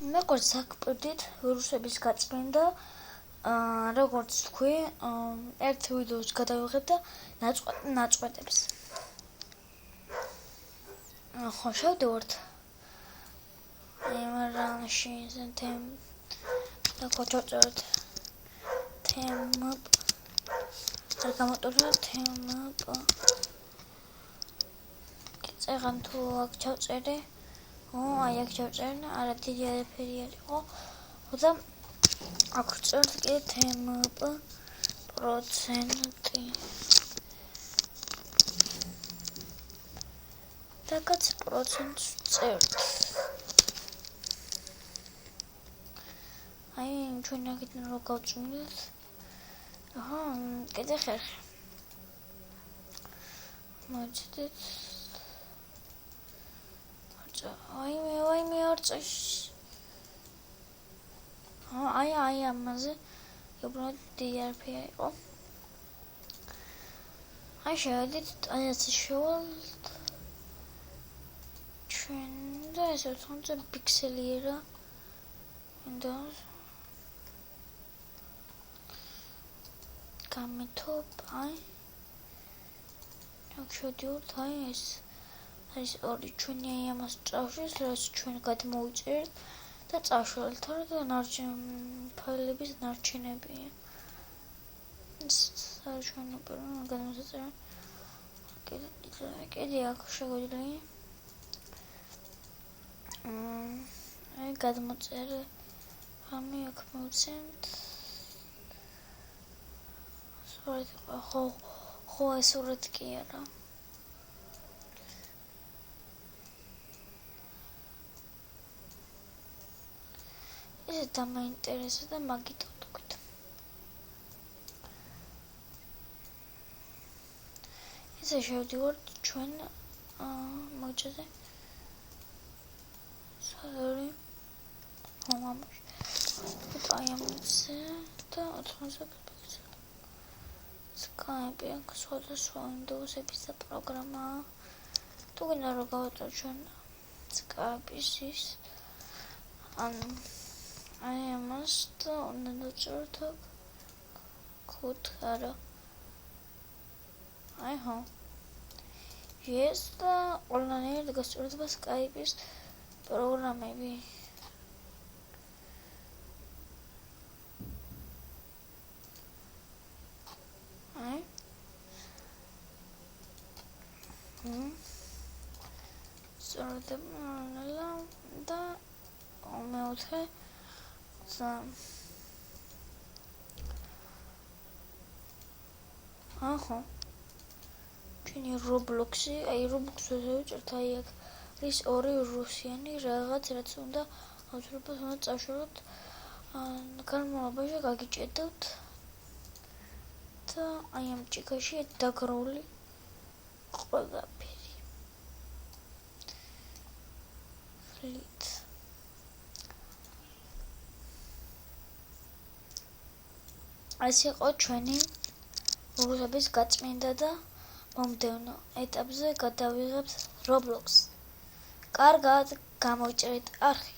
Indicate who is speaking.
Speaker 1: როგორც საკვირდით ვირუსების გაწმენდა, როგორც თქვი, ერთ ვიდეოს გადავიღებ და ნაწყვეტებს. ხო, შევდივართ. ემარანში თემ და ქოჩოწერთ თემ არ გამოტორა თემ წეგან თუ აქ ჩავწერე აი აქ ჩავწერე არა დიდი არაფერი არ იყო ხოდა აქ წერთ კიდე თემ პროცენტი და კაც პროცენტს წერთ აი ჩვენ აქედან რო გავწმილდით აჰა კიდე ხერხი მოჭდით აი მე არ წეს აი ამაზე უბრალოდ DRP იყო აი შევედით აი ასე შევალთ ჩვენ და ესე თუნდაც პიქსელია რა Windows გამეთობ აი აქ შევდივართ აი ეს არის ორი ჩვენი აი ამას წავშვის რაც ჩვენ გადმოვიწერთ და წავშველთ და ფაილების ნარჩენებია ეს ჩვენ უბრალოდ გადმოსაწერა კიდე აქ შეგვიძლია აი გადმოწერე ამი აქ მოვცემთ ხო ეს სურათი კი არა ეს დამაინტერესა და მაგითო თქვით ესე შევდივართ ჩვენ მოჭეზე სალარი მომამში აი ამაზე და 80 პიქსელი Skype აქ სხვადასხვა Windows-ების და პროგრამა თუ გინდა რომ გავაწერ ჩვენ Skype-ის ის ანუ აი ამას და უნდა დაწეროთ კოდ არა აი ხო ეს და ყველანაირად გასწორდება Skype-ის პროგრამები აი სწორდება და მეოთხე აჰა ჩვენი Roblox-ი აი Roblox-ზე ვიწერთ აი აქ ის ორი რუსიანი რაღაც რაც უნდა ავტორობას უნდა წავშალოთ განმავლობაში გაგიჭედოთ და აი ამ ჭიქაში დაგროული ყველაფერი ხლით ეს იყო ჩვენი ვირუსების გაწმენდა და მომდევნო ეტაპზე გადავიღებთ Roblox. კარგად, გამოვიწერეთ არხი.